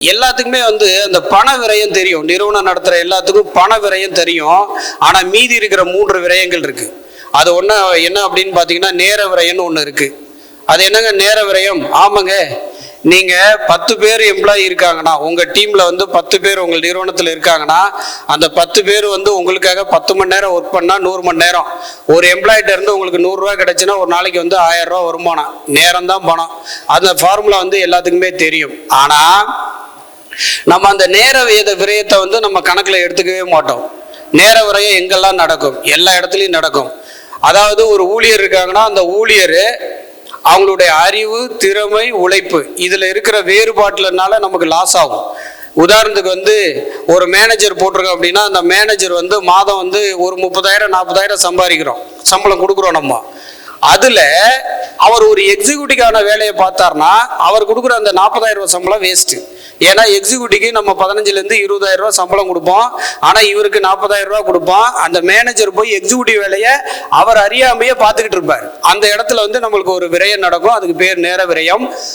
எல்லாத்துக்குமே அந்த பண விரயம் தெரியும். நிறுவனம் நடத்துற எல்லாத்துக்கும் பண விரயம் தெரியும். ஆனா மீதி இருக்கிற 3 விரயங்கள் இருக்கு. அது ஒண்ணு என்ன அப்படின்னு பாத்தீங்கன்னா நேர விரயம்னு ஒண்ணு இருக்கு. அது என்னங்க நேர விரயம்? ஆமாங்க, நீங்க 10 பேர் எம்ப்ளாயி இருக்காங்கன்னா, உங்க டீம்ல 10 பேர் உங்க நிறுவனத்துல இருக்காங்கன்னா, அந்த 10 பேர் உங்களுக்காக 10 மணி நேரம் ஒர்க் பண்ணா 100 மணி நேரம். ஒரு எம்ப்ளாயிட்ட இருந்து உங்களுக்கு 100 ரூபாய் கிடைச்சுன்னா ஒரு நாளைக்கு 1000 ரூபாய் வருமானம். நேரம் தான் பணம். அந்த ஃபார்முலா எல்லாத்துக்குமே தெரியும். ஆனா நம்ம அந்த நேர விரயத்தை நம்ம கணக்குல எடுத்துக்கவே மாட்டோம். நேர விரயம் எங்கெல்லாம் நடக்கும்? எல்லா இடத்துலையும் நடக்கும். அதாவது ஒரு ஊழியர் இருக்காங்கன்னா, அந்த ஊழியர் அவங்களுடைய அறிவு, திறமை, உழைப்பு இதுல இருக்கிற வேறுபாட்டுலனால நமக்கு லாஸ் ஆகும். உதாரணத்துக்கு ஒரு மேனேஜர் போட்டிருக்கோம் அப்படின்னா, அந்த மேனேஜர் மாதம் ஒரு 30,000 40,000 சம்பாதிக்கிறோம், சம்பளம் கொடுக்குறோம். நம்ம அதுல அவர் ஒரு எக்ஸிக்யூட்டிவான வேலையை பார்த்தார்னா அவர் கொடுக்குற அந்த 40,000 ரூபாய் சம்பளம் வேஸ்ட். ஏன்னா எக்ஸிக்யூட்டிவ்க்கு நம்ம 15,000 - 20,000 ரூபாய் சம்பளம் கொடுப்போம். ஆனா இவருக்கு 40,000 ரூபாய் கொடுப்போம். அந்த மேனேஜர் போய் எக்ஸிக்யூட்டிவ் வேலையை அவர் அறியாமையே பார்த்துக்கிட்டு இருப்பார். அந்த இடத்துல நம்மளுக்கு ஒரு விரயம் நடக்கும். அதுக்கு பேர் நேர விரயம்.